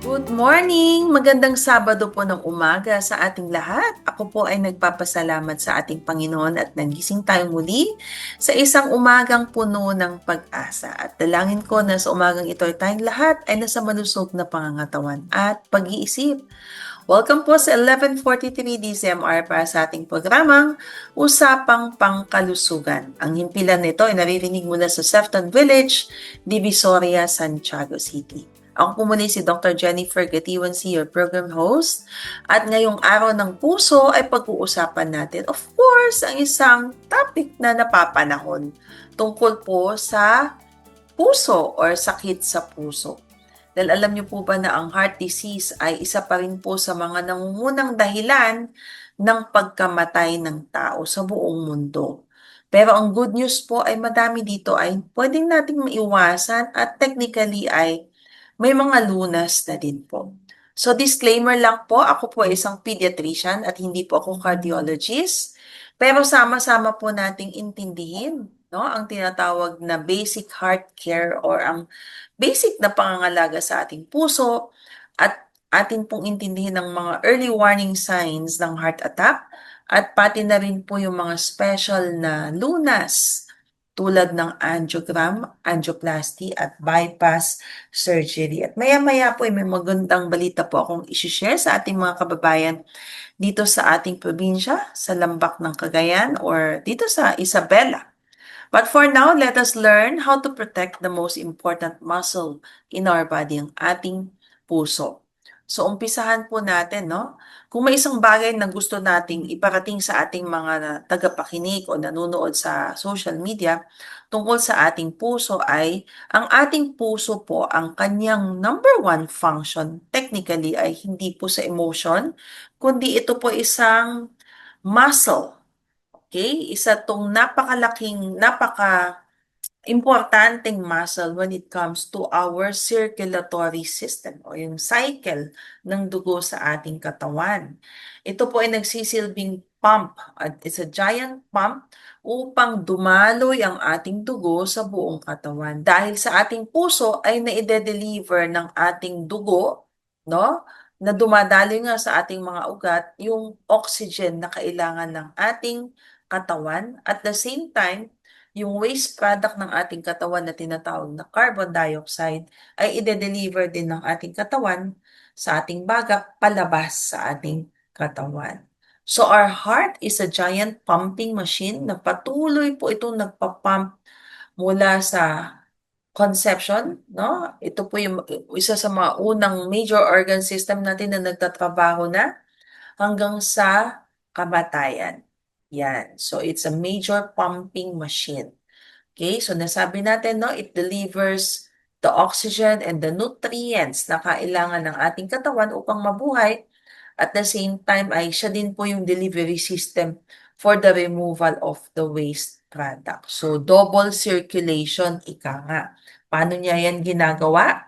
Good morning! Magandang Sabado po ng umaga sa ating lahat. Ako po ay nagpapasalamat sa ating Panginoon at nagising tayong muli sa isang umagang puno ng pag-asa. At dalangin ko na sa umagang ito ay tayong lahat ay nasa malusog na pangangatawan at pag-iisip. Welcome po sa 11:43 DZMR para sa ating programang Usapang Pangkalusugan. Ang himpilan nito ay naririnig mula sa Sefton Village, Divisoria, Santiago City. Ako po muli si Dr. Jennifer Gatiwan, your program host. At ngayong araw ng puso ay pag-uusapan natin, of course, ang isang topic na napapanahon tungkol po sa puso or sakit sa puso. Dahil alam niyo po ba na ang heart disease ay isa pa rin po sa mga nangungunang dahilan ng pagkamatay ng tao sa buong mundo. Pero ang good news po ay madami dito ay pwedeng nating maiwasan at technically ay may mga lunas na din po. So disclaimer lang po, ako po ay isang pediatrician at hindi po ako cardiologist. Pero sama-sama po nating intindihin, no, ang tinatawag na basic heart care or ang basic na pangangalaga sa ating puso at atin pong intindihin ang mga early warning signs ng heart attack at pati na rin po yung mga special na lunas tulad ng angiogram, angioplasty at bypass surgery. At maya-maya po ay may magandang balita po akong isi-share sa ating mga kababayan dito sa ating probinsya, sa Lambak ng Cagayan or dito sa Isabela. But for now, let us learn how to protect the most important muscle in our body, ang ating puso. So, umpisahan po natin, no? Kung may isang bagay na gusto nating iparating sa ating mga tagapakinig o nanonood sa social media tungkol sa ating puso ay, ang ating puso po, ang kanyang number one function, technically ay hindi po sa emotion, kundi ito po isang muscle. Okay? Isa tong importanteng muscle when it comes to our circulatory system o yung cycle ng dugo sa ating katawan. Ito po ay nagsisilbing pump at it's a giant pump upang dumaloy ang ating dugo sa buong katawan. Dahil sa ating puso ay naide-deliver ng ating dugo, no? Na dumadaloy nga sa ating mga ugat yung oxygen na kailangan ng ating katawan. At the same time, yung waste product ng ating katawan na tinatawag na carbon dioxide ay ide-deliver din ng ating katawan sa ating baga palabas sa ating katawan. So our heart is a giant pumping machine na patuloy po itong nagpa-pump mula sa conception, no? Ito po yung isa sa mga unang major organ system natin na nagtatrabaho na hanggang sa kamatayan. Yan. So it's a major pumping machine. Okay, so nasabi natin, no, it delivers the oxygen and the nutrients na kailangan ng ating katawan upang mabuhay. At the same time ay siya din po yung delivery system for the removal of the waste product. So double circulation, ika nga. Paano niya yan ginagawa?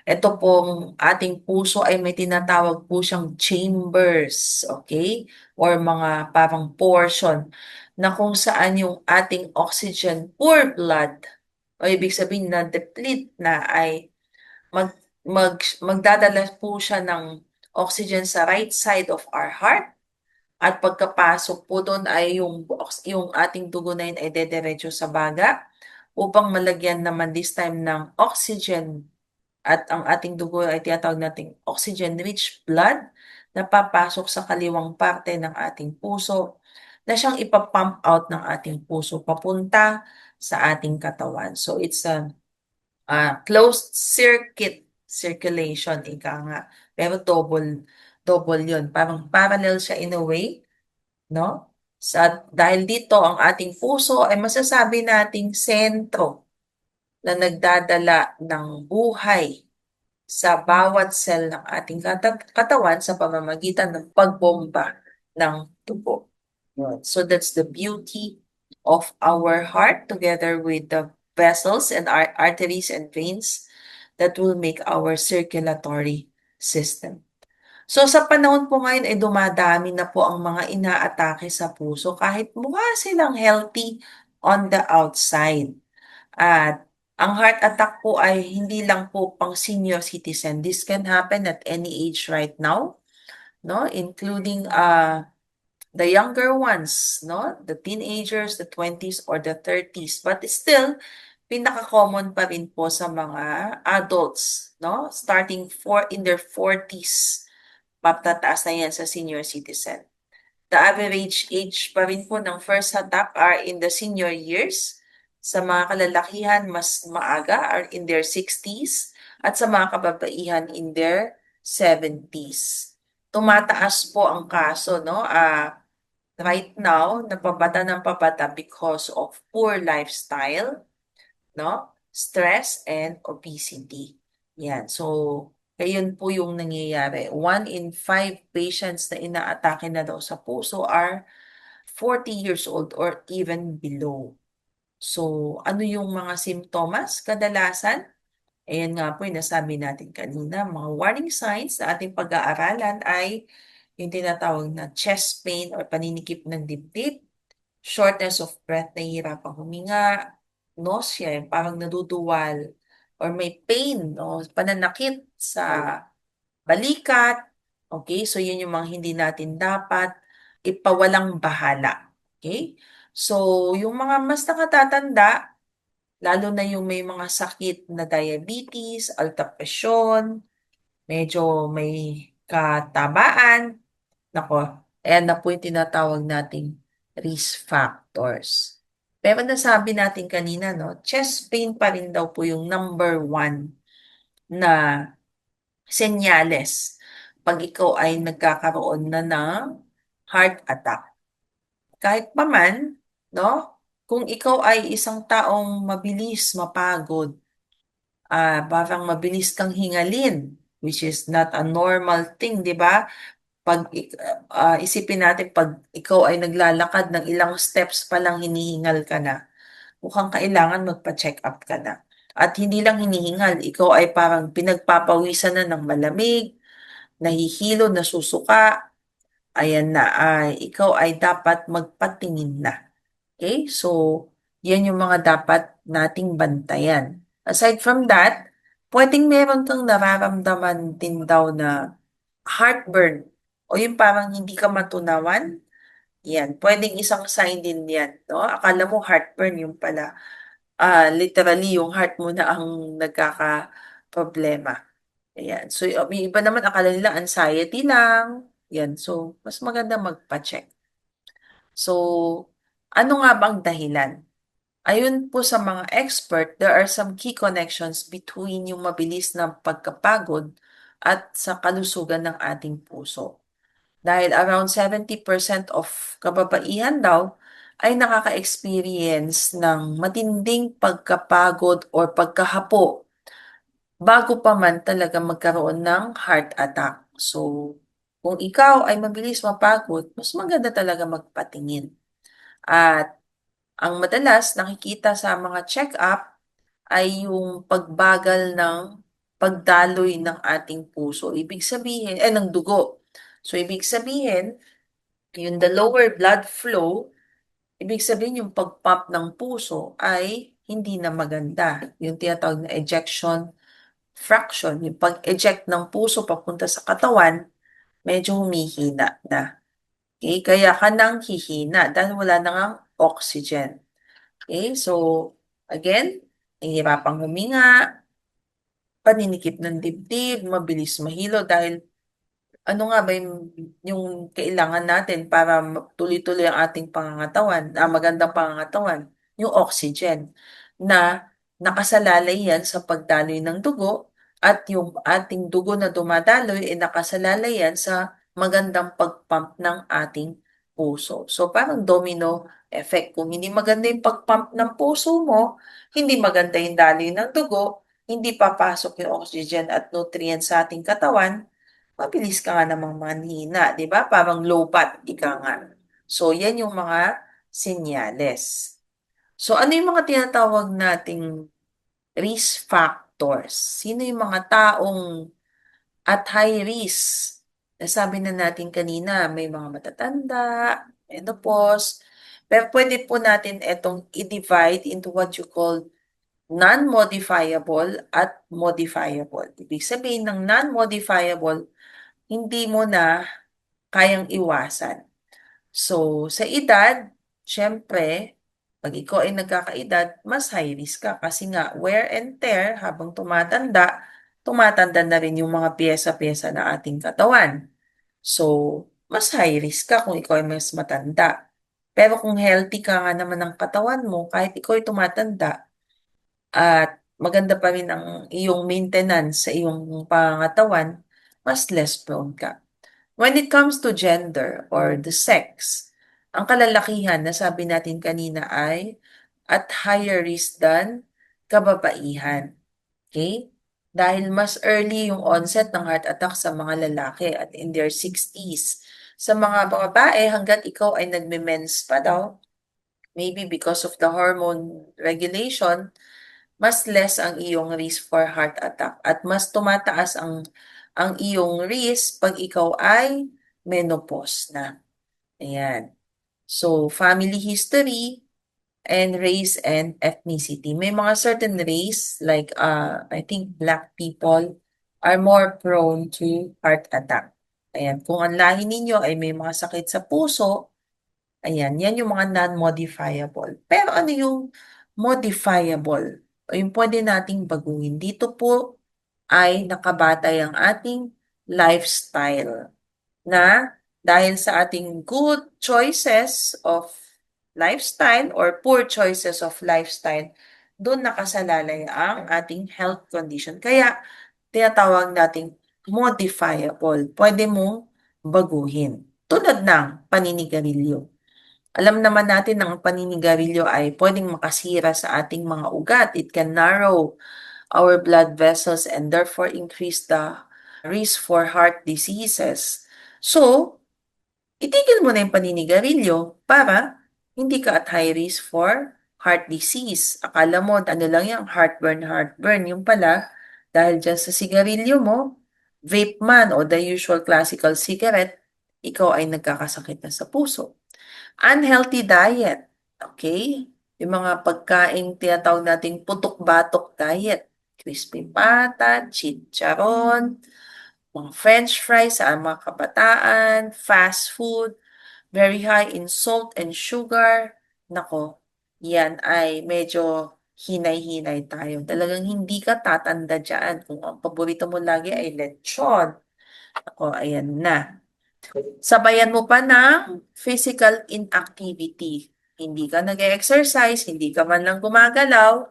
Ito pong ating puso ay may tinatawag po siyang chambers, okay? Or mga parang portion na kung saan yung ating oxygen poor blood o ibig sabihin na deplete na ay magdadala po siya ng oxygen sa right side of our heart at pagkapasok po doon ay yung ating dugo na yun ay dediretso sa baga upang malagyan naman this time ng oxygen at ang ating dugo ay tinatawag nating oxygen-rich blood na papasok sa kaliwang parte ng ating puso na siyang ipapump out ng ating puso papunta sa ating katawan. So it's a closed circuit circulation, ika nga. Pero double yun. Parang parallel siya in a way, no? Dahil dito, ang ating puso ay masasabi nating sentro na nagdadala ng buhay sa bawat cell ng ating katawan sa pamamagitan ng pagbomba ng dugo. So that's the beauty of our heart together with the vessels and our arteries and veins that will make our circulatory system. So sa panahon po ngayon ay dumadami na po ang mga inaatake sa puso kahit mukha silang healthy on the outside. At Ang heart attack po ay hindi lang po pang senior citizen. This can happen at any age right now, no? Including the younger ones, no? The teenagers, the 20s or the 30s. But still, pinaka-common pa rin po sa mga adults, no? Starting in their 40s, patataas na yan sa senior citizen. The average age pa rin po ng first attack are in the senior years. Sa mga kalalakihan, mas maaga are in their 60s at sa mga kababaihan in their 70s. Tumataas po ang kaso, no? Right now, napabata ng pabata because of poor lifestyle, no? Stress and obesity. Yan. So, ayun po yung nangyayari. 1 in 5 patients na inaatake na daw sa puso are 40 years old or even below. So, ano yung mga simptomas? Kadalasan, ayan nga po yung nasabi natin kanina, mga warning signs na ating pag-aaralan ay yung tinatawag na chest pain or paninikip ng dibdib, shortness of breath, nahihirapang huminga, nausea, yung parang naduduwal, or may pain, no, pananakit sa balikat. Okay, so yun yung mga hindi natin dapat ipawalang bahala. Okay? So, yung mga mas nakatatanda, lalo na yung may mga sakit na diabetes, alta presyon, medyo may katabaan, nako, ayan na po yung tinatawag nating risk factors. Pero nasabi natin kanina, no, chest pain pa rin daw po yung number one na senyales pag ikaw ay nagkakaroon na ng heart attack. Kahit pa man, no, kung ikaw ay isang taong mabilis mapagod, parang mabilis kang hingalin, which is not a normal thing, di ba? Pag isipin natin, pag ikaw ay naglalakad ng ilang steps pa lang hinihingal ka na, mukhang kailangan magpa-check up ka na. At hindi lang hinihingal, ikaw ay parang pinagpapawisan na ng malamig, nahihilo, nasusuka, ayan na, ikaw ay dapat magpatingin na. Okay? So, yan yung mga dapat nating bantayan. Aside from that, pwedeng meron kang nararamdaman din daw na heartburn o yung parang hindi ka matunawan. Yan, pwedeng isang sign din yan, no? Akala mo heartburn yung pala. Literally, yung heart mo na ang nagkaka-problema. Ayan. So, may iba naman akala nila anxiety lang. Yan. So, mas maganda magpa-check. So, ano nga bang dahilan? Ayon po sa mga expert, there are some key connections between yung mabilis na pagkapagod at sa kalusugan ng ating puso. Dahil around 70% of kababaihan daw ay nakaka-experience ng matinding pagkapagod or pagkahapo bago pa man talaga magkaroon ng heart attack. So, kung ikaw ay mabilis mapagod, mas maganda talaga magpatingin. At ang madalas nakikita sa mga check-up ay yung pagbagal ng pagdaloy ng ating puso. Ibig sabihin, ng dugo. So, ibig sabihin, yung the lower blood flow, ibig sabihin yung pag-pump ng puso ay hindi na maganda. Yung tinatawag na ejection fraction, yung pag-eject ng puso papunta sa katawan, medyo humihina na. Okay? Kaya ka nang hihina dahil wala na ngang oxygen. Okay? So, again, nahihirapang huminga, paninikip ng dibdib, mabilis mahilo dahil ano nga ba yung kailangan natin para tuloy-tuloy ang ating pangangatawan, magandang pangangatawan? Yung oxygen na nakasalalay yan sa pagdaloy ng dugo at yung ating dugo na dumadaloy ay nakasalalay yan sa magandang pagpump ng ating puso. So parang domino effect. Kung hindi maganda yung pagpump ng puso mo, hindi maganda yung daloy ng dugo, hindi papasok yung oxygen at nutrients sa ating katawan, mabilis ka nga namang manhina, 'di ba? Parang low-bat, ika nga. So, yan yung mga senyales. So, ano yung mga tinatawag nating risk factors? Sino yung mga taong at high risk? Nasabi na natin kanina, may mga matatanda, menopause, pero pwede po natin itong i-divide into what you call non-modifiable at modifiable. Ibig sabihin ng non-modifiable, hindi mo na kayang iwasan. So, sa edad, syempre, pag ikaw ay nagkakaedad, mas high risk ka kasi nga wear and tear habang tumatanda, tumatanda na rin yung mga piyesa-piyesa ng ating katawan. So, mas high risk ka kung ikaw ay mas matanda. Pero kung healthy ka nga naman ng katawan mo, kahit ikaw ay tumatanda, at maganda pa rin ang iyong maintenance sa iyong pangangatawan, mas less prone ka. When it comes to gender or the sex, ang kalalakihan na sabi natin kanina ay at higher risk than kababaihan. Okay? Dahil mas early yung onset ng heart attack sa mga lalaki at in their 60s. Sa mga babae, hanggat ikaw ay nagme-mens pa daw, maybe because of the hormone regulation, mas less ang iyong risk for heart attack at mas tumataas ang iyong risk pag ikaw ay menopause na. Ayan. So, family history and race and ethnicity. May mga certain race like I think black people are more prone to heart attack. Ayan, kung ang lahi ninyo ay may mga sakit sa puso, ayan, yan yung mga non-modifiable. Pero ano yung modifiable? O yung pwede nating baguhin. Dito po ay nakabatay ang ating lifestyle na dahil sa ating good choices of lifestyle or poor choices of lifestyle, doon nakasalalay ang ating health condition. Kaya tinatawag nating modifiable. Pwede mong baguhin. Tulad ng paninigarilyo. Alam naman natin na ang paninigarilyo ay pwedeng makasira sa ating mga ugat. It can narrow our blood vessels and therefore increase the risk for heart diseases. So, itigil mo na yung paninigarilyo para hindi ka at high risk for heart disease. Akala mo, ano lang yung heartburn. Yung pala, dahil dyan sa sigarilyo mo, vape man o the usual classical cigarette, ikaw ay nagkakasakit na sa puso. Unhealthy diet. Okay? Yung mga pagkain tinatawag nating putok-batok diet. Crispy pata, chicharon, mga french fries sa mga kabataan, fast food, very high in salt and sugar. Nako, yan ay medyo hinay-hinay tayo. Talagang hindi ka tatanda dyan. Kung ang paborito mo lagi ay lechon. Ako, ayan na. Sabayan mo pa ng physical inactivity. Hindi ka nag-exercise, hindi ka man lang gumagalaw,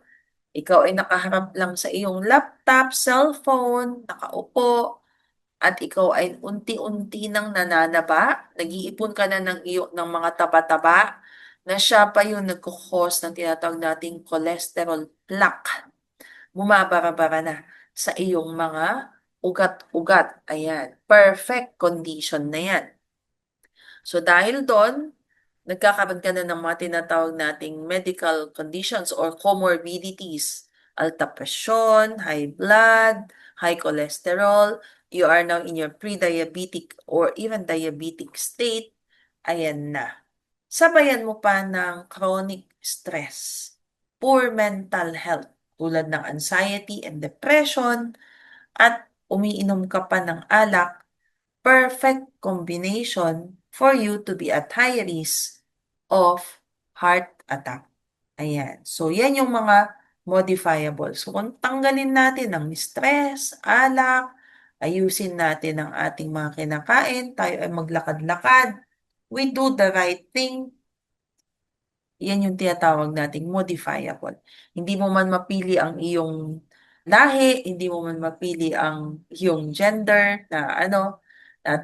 ikaw ay nakaharap lang sa iyong laptop, cellphone, nakaupo, at ikaw ay unti-unti nang nananaba, nag-iipon ka na ng mga taba-taba, na siya pa yung nagkukos ng tinatawag nating cholesterol plaque. Bumabara-bara na sa iyong mga ugat-ugat. Ayan, perfect condition na yan. So dahil doon, nagkakaroon ka na ng mga tinatawag nating medical conditions or comorbidities. Alta presyon, high blood, high cholesterol, you are now in your pre-diabetic or even diabetic state, ayan na. Sabayan mo pa ng chronic stress, poor mental health, tulad ng anxiety and depression, at umiinom ka pa ng alak, perfect combination for you to be at high risk of heart attack. Ayan. So, yan yung mga modifiable. So, kung tanggalin natin ang stress, alak, ayusin natin ang ating mga kinakain, tayo ay maglakad-lakad, we do the right thing, yan yung tinatawag nating modifiable. Hindi mo man mapili ang iyong lahi, hindi mo man mapili ang iyong gender na na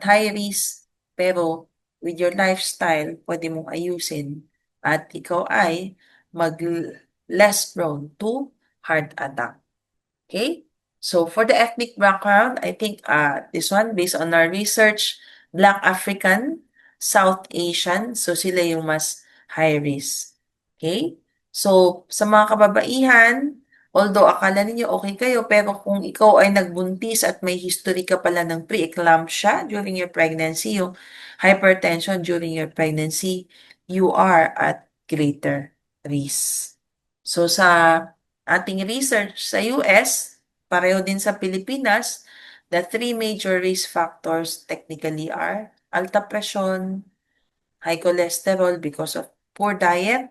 high risk, pero with your lifestyle, pwede mong ayusin at ikaw ay mag less prone to heart attack. Okay? So for the ethnic background, I think this one, based on our research, Black African, South Asian, so sila yung mas high risk. Okay? So sa mga kababaihan, although akala ninyo okay kayo, pero kung ikaw ay nagbuntis at may history ka pala ng preeclampsia during your pregnancy, yung hypertension during your pregnancy, you are at greater risk. So sa Ating research sa US, pareho din sa Pilipinas, the three major risk factors technically are alta presyon, high cholesterol because of poor diet,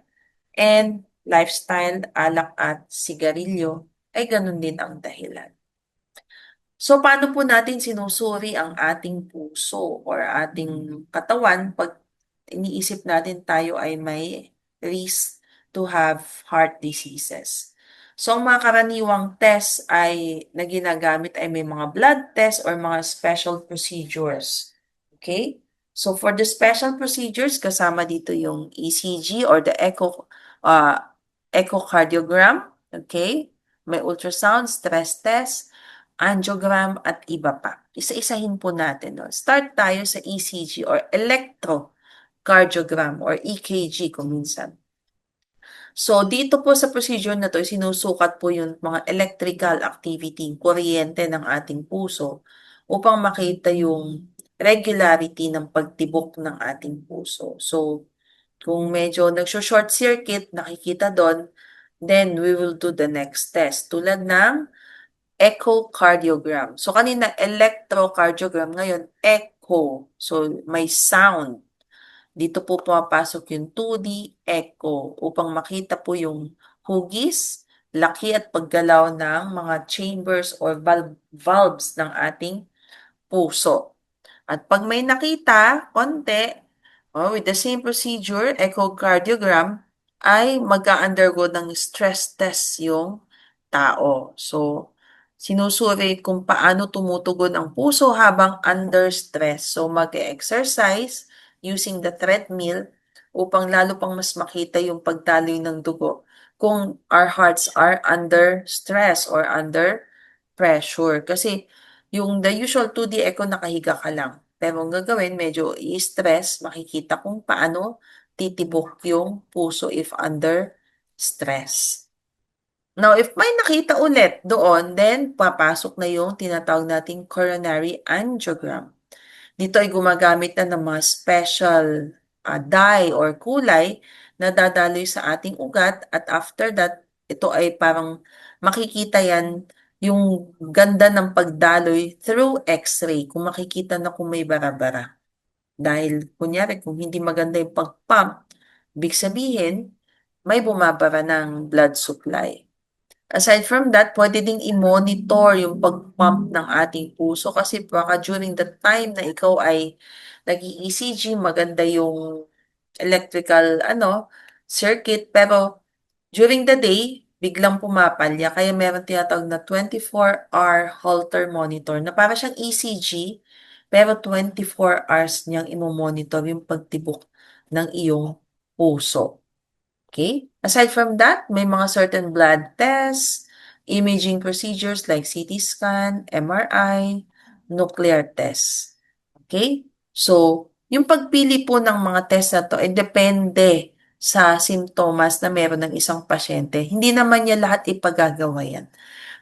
and lifestyle, alak at sigarilyo ay ganun din ang dahilan. So, paano po natin sinusuri ang ating puso or ating katawan pag iniisip natin tayo ay may risk to have heart diseases? So, ang mga karaniwang test ay na ginagamit ay may mga blood test or mga special procedures. Okay? So, for the special procedures, kasama dito yung ECG or the echocardiogram. Okay? May ultrasound, stress test, angiogram at iba pa. Isa-isahin po natin. No? Start tayo sa ECG or electrocardiogram or EKG kung minsan. So, dito po sa procedure na to, sinusukat po yung mga electrical activity, kuryente ng ating puso upang makita yung regularity ng pagtibok ng ating puso. So, kung medyo nag-short circuit, nakikita doon, then we will do the next test. Tulad ng echocardiogram. So, kanina electrocardiogram, ngayon echo. So, may sound. Dito po pumapasok yung 2D echo upang makita po yung hugis, laki at paggalaw ng mga chambers or valves ng ating puso. At pag may nakita, konti, with the same procedure, echocardiogram, ay mag-undergo ng stress test yung tao. So, sinusuri kung paano tumutugon ang puso habang under stress. So, mag-exercise using the treadmill upang lalo pang mas makita yung pagdaloy ng dugo kung our hearts are under stress or under pressure. Kasi yung the usual 2D echo nakahiga ka lang. Pero ang gagawin, medyo i-stress, makikita kung paano titibok yung puso if under stress. Now, if may nakita ulit doon, then papasok na yung tinatawag nating coronary angiogram. Dito ay gumagamit na ng mga special dye or kulay na dadaloy sa ating ugat at after that, ito ay parang makikita yan yung ganda ng pagdaloy through x-ray kung makikita na kung may bara-bara. Dahil kunyari kung hindi maganda yung pag-pump, big sabihin may bumabara ng blood supply. Aside from that, pwede ding i-monitor yung pag-pump ng ating puso kasi baka during the time na ikaw ay nag-ECG, maganda yung electrical circuit, pero during the day, biglang pumapalya. Kaya meron tinatawag na 24-hour Holter monitor na para siyang ECG, pero 24 hours niyang imo-monitor yung pagtibok ng iyong puso. Okay? Aside from that, may mga certain blood tests, imaging procedures like CT scan, MRI, nuclear tests. Okay? So, yung pagpili po ng mga test na to ay depende sa simptomas na meron ng isang pasyente. Hindi naman niya lahat ipagagawa yan.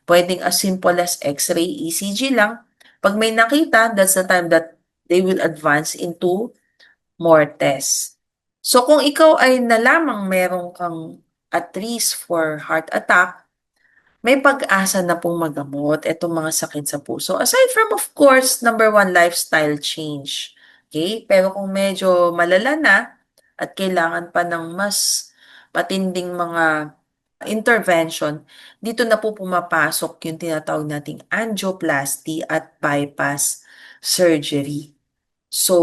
Pwedeng as simple as X-ray, ECG lang. Pag may nakita, that's the time that they will advance into more tests. So kung ikaw ay nalamang meron kang at risk for heart attack, may pag-asa na pong magamot itong mga sakit sa puso. Aside from, of course, number one, lifestyle change. Okay? Pero kung medyo malala na at kailangan pa ng mas matinding mga intervention, dito na po pumapasok yung tinatawag nating angioplasty at bypass surgery. So,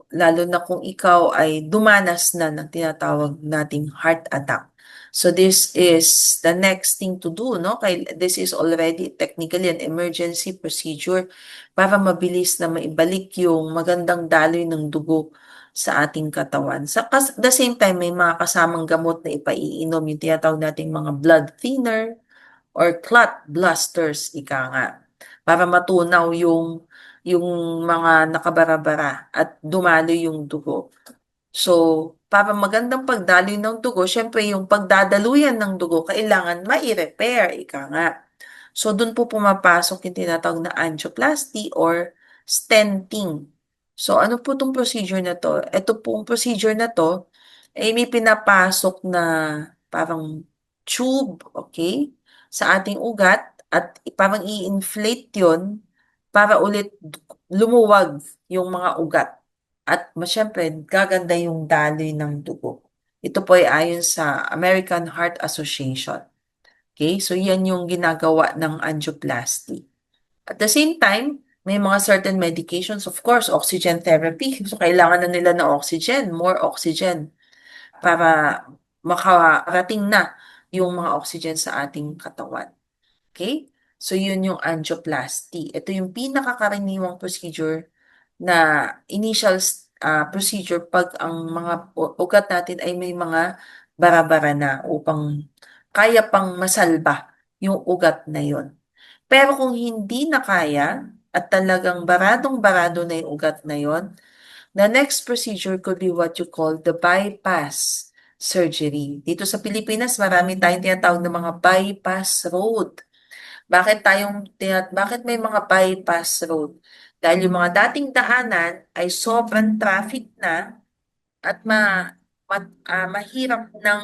lalo na kung ikaw ay dumanas na ng tinatawag nating heart attack. So, this is the next thing to do, no? This is already technically an emergency procedure para mabilis na maibalik yung magandang daloy ng dugo sa ating katawan. The same time, may mga kasamang gamot na ipaiinom, yung tinatawag nating mga blood thinner or clot blasters, ika nga, para matunaw yung mga nakabara-bara at dumaloy yung dugo. So, para magandang pagdaloy ng dugo, syempre yung pagdadaluyan ng dugo, kailangan mai-repair, ika nga. So, dun po pumapasok yung tinatawag na angioplasty or stenting. So, ano po itong procedure na to? Ito pong procedure na to, ay may pinapasok na parang tube, okay? sa ating ugat at parang i-inflate yun para ulit lumuwag yung mga ugat. At siyempre, gaganda yung daloy ng dugo. Ito po ay ayon sa American Heart Association. Okay? So, yan yung ginagawa ng angioplasty. At the same time, may mga certain medications, of course, oxygen therapy. So, kailangan na nila ng oxygen, more oxygen, para makarating na yung mga oxygen sa ating katawan. Okay? So, yun yung angioplasty. Ito yung pinakakaraniwang procedure na initial procedure pag ang mga ugat natin ay may mga bara-bara na upang kaya pang masalba yung ugat na yun. Pero kung hindi na kaya at talagang baradong-barado na yung ugat na yun, the next procedure could be what you call the bypass surgery. Dito sa Pilipinas, marami tayong tinatawag ng mga bypass road. Bakit may mga bypass road? Dahil yung mga dating daanan ay sobrang traffic na at mahirap ng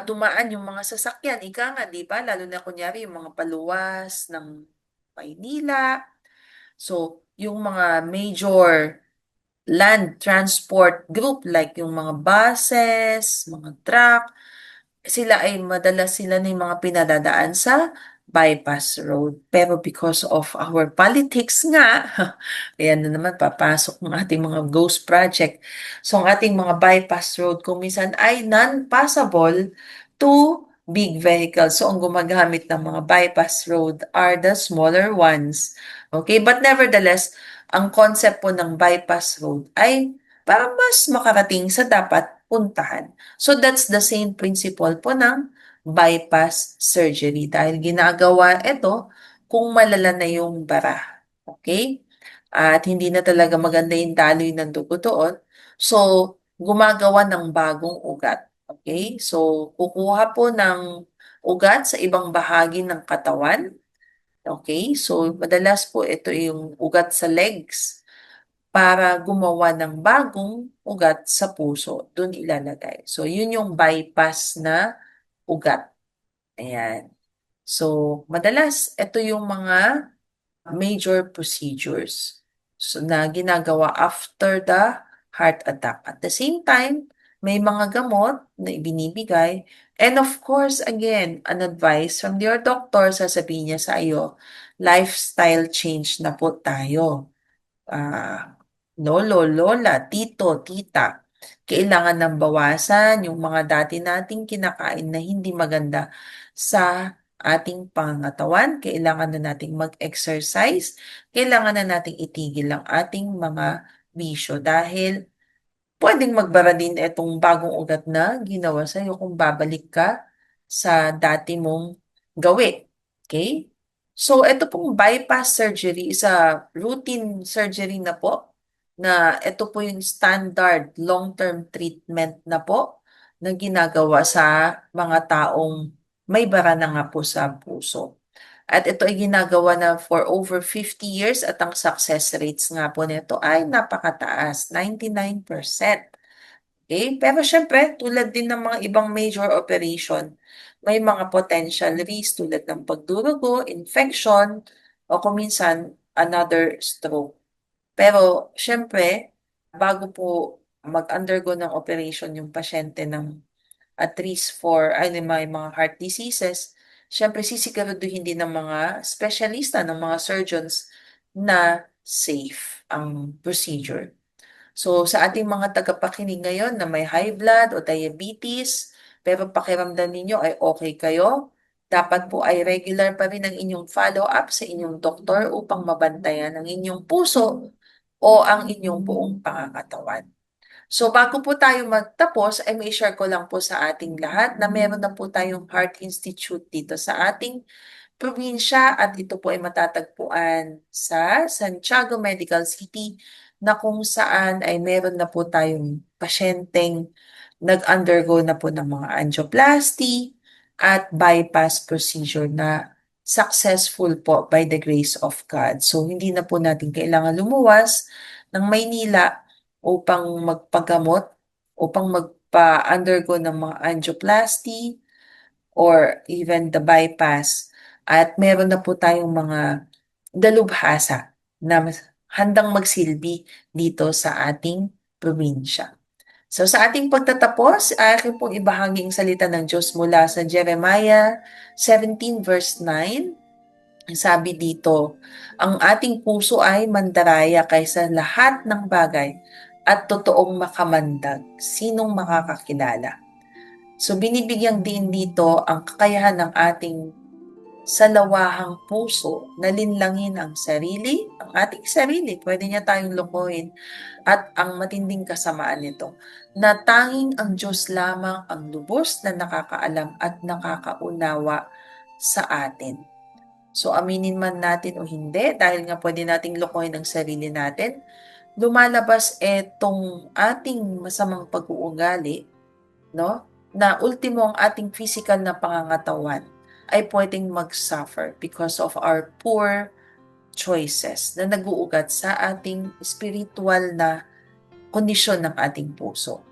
dumaan yung mga sasakyan. Ika nga, di ba? Lalo na kunyari yung mga paluwas ng Maynila. So, yung mga major land transport group like yung mga buses, mga truck, sila na yung mga pinadadaan sa bypass road. Pero because of our politics nga, ayan na naman, papasok ng ating mga ghost project. So, ang ating mga bypass road kung minsan ay non-passable to big vehicles. So, ang gumagamit ng mga bypass road are the smaller ones. Okay? But nevertheless, ang concept po ng bypass road ay para mas makarating sa dapat puntahan. So that's the same principle po ng bypass surgery dahil ginagawa ito kung malala na yung bara. Okay? At hindi na talaga maganda yung daloy ng dugo doon. So, gumagawa ng bagong ugat. Okay? So, kukuha po ng ugat sa ibang bahagi ng katawan. Okay? So, madalas po ito yung ugat sa legs para gumawa ng bagong ugat sa puso. Doon ilalagay. So, yun yung bypass na ugat. Ayan. So, madalas, ito yung mga major procedures na ginagawa after the heart attack. At the same time, may mga gamot na ibinibigay. And of course, again, an advice from your doctor, sasabihin niya sa iyo, lifestyle change na po tayo. Lolo, lola, tito, tita, kailangan ng bawasan yung mga dati nating kinakain na hindi maganda sa ating pangangatawan. Kailangan na nating mag-exercise. Kailangan na nating itigil ang ating mga bisyo dahil pwedeng magbara din itong bagong ugat na ginawa sa'yo kung babalik ka sa dati mong gawi. Okay? So, ito pong bypass surgery is a routine surgery na po na ito po yung standard long-term treatment na po na ginagawa sa mga taong may bara na nga po sa puso. At ito ay ginagawa na for over 50 years at ang success rates nga po nito ay napakataas, 99%. Okay? Pero syempre, tulad din ng mga ibang major operation, may mga potential risk tulad ng pagdurugo, infection, o kung minsan, another stroke. Pero syempre, bago po mag-undergo ng operation yung pasyente ng at least for may mga heart diseases, syempre sisiguraduhin din ng mga specialista, ng mga surgeons na safe ang procedure. So sa ating mga tagapakinig ngayon na may high blood o diabetes, pero pakiramdam ninyo ay okay kayo, dapat po ay regular pa rin ang inyong follow-up sa inyong doktor upang mabantayan ang inyong puso o ang inyong buong pangangatawan. So bago po tayo magtapos, ay may share ko lang po sa ating lahat na meron na po tayong Heart Institute dito sa ating probinsya at ito po ay matatagpuan sa Santiago Medical City na kung saan ay meron na po tayong pasyenteng nag-undergo na po ng mga angioplasty at bypass procedure na successful po by the grace of God. So hindi na po natin kailangan lumuwas ng Maynila upang magpagamot, upang magpa-undergo ng mga angioplasty or even the bypass, at meron na po tayong mga dalubhasa na handang magsilbi dito sa ating probinsya. So sa ating pagtatapos, akin pong ibahagi ang salita ng Diyos mula sa Jeremiah 17 verse 9. Sabi dito, ang ating puso ay mandaraya kaysa lahat ng bagay at totoong makamandag. Sinong makakakilala? So binibigyan din dito ang kakayahan ng ating salawahang puso na linlangin ang ating sarili. Pwede niya tayong lokohin at ang matinding kasamaan nito, na tanging ang Diyos lamang ang lubos na nakakaalam at nakakaunawa sa atin. So aminin man natin o hindi, dahil nga pwede nating lokohin ang sarili natin, lumalabas etong ating masamang pag-uugali, no? Na ultimo ang ating physical na pangangatawan ay pwedeng mag-suffer because of our poor choices na nag-uugat sa ating spiritual na kondisyon ng ating puso.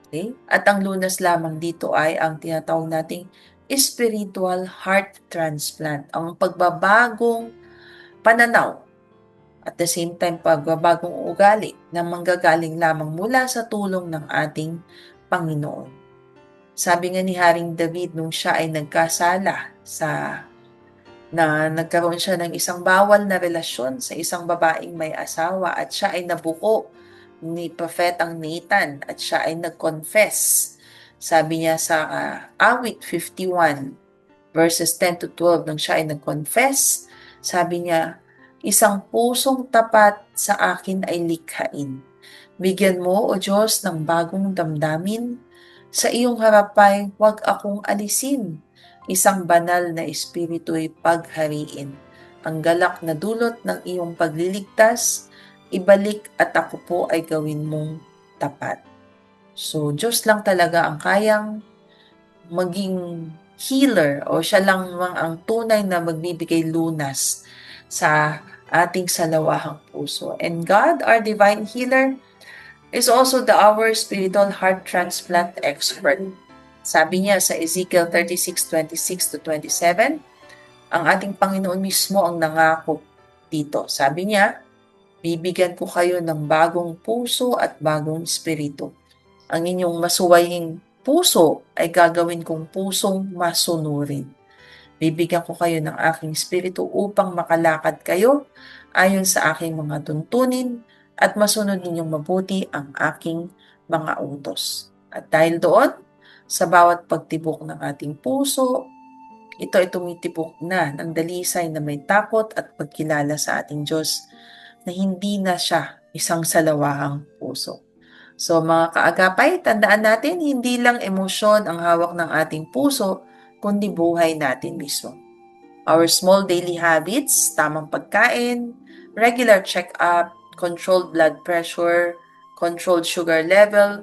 Okay? At ang lunas lamang dito ay ang tinatawag nating spiritual heart transplant, ang pagbabagong pananaw at the same time pagbabagong ugali na manggagaling lamang mula sa tulong ng ating Panginoon. Sabi nga ni Haring David nung siya ay nagkasala na nagkaroon siya ng isang bawal na relasyon sa isang babaeng may asawa at siya ay nabuko ni Propetang Nathan at siya ay nag-confess. Sabi niya sa Awit 51 verses 10 to 12 nang siya ay nag-confess, sabi niya, isang pusong tapat sa akin ay likhain. Bigyan mo, O Diyos, ng bagong damdamin. Sa iyong harapay, huwag akong alisin. Isang banal na espiritu'y paghariin. Ang galak na dulot ng iyong pagliligtas, ibalik at ako po ay gawin mong tapat. So, Diyos lang talaga ang kayang maging healer o siya lang ang tunay na magbibigay lunas sa ating salawahang puso. And God, our divine healer, is also our spiritual heart transplant expert. Sabi niya sa Ezekiel 36:26 to 27, ang ating Panginoon mismo ang nangako dito. Sabi niya, bibigyan ko kayo ng bagong puso at bagong espiritu. Ang inyong masuwaying puso ay gagawin kong pusong masunurin. Bibigyan ko kayo ng aking espiritu upang makalakad kayo ayon sa aking mga tuntunin at masunod ninyong mabuti ang aking mga utos. At dahil doon, sa bawat pagtibok ng ating puso, ito ay tumitibok na ng dalisay na may takot at pagkilala sa ating Diyos na hindi na siya isang salawahang puso. So mga kaagapay, tandaan natin, hindi lang emosyon ang hawak ng ating puso, kundi buhay natin mismo. Our small daily habits, tamang pagkain, regular check-up, controlled blood pressure, controlled sugar level,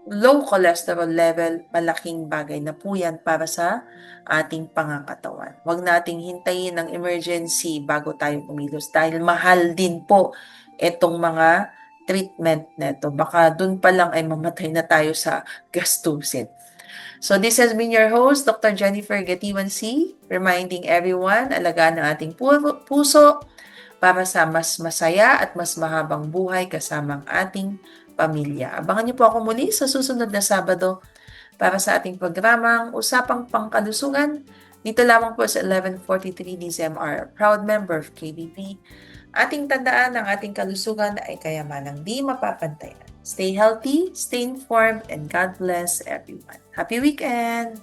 low cholesterol level, malaking bagay na po yan para sa ating pangangatawan. Huwag nating hintayin ng emergency bago tayo kumilos dahil mahal din po itong mga treatment neto. Baka dun pa lang ay mamatay na tayo sa gastusin. So this has been your host, Dr. Jennifer Gatiwan C., reminding everyone, alagaan ang ating puso para sa mas masaya at mas mahabang buhay kasama ang ating pamilya. Abangan niyo po ako muli sa susunod na Sabado para sa ating programang Usapang Pangkalusugan. Dito lamang po sa 1143 DZMR, proud member of KBP. Ating tandaan, ang ating kalusugan ay kayamanang di mapapantayan. Stay healthy, stay informed, and God bless everyone. Happy weekend!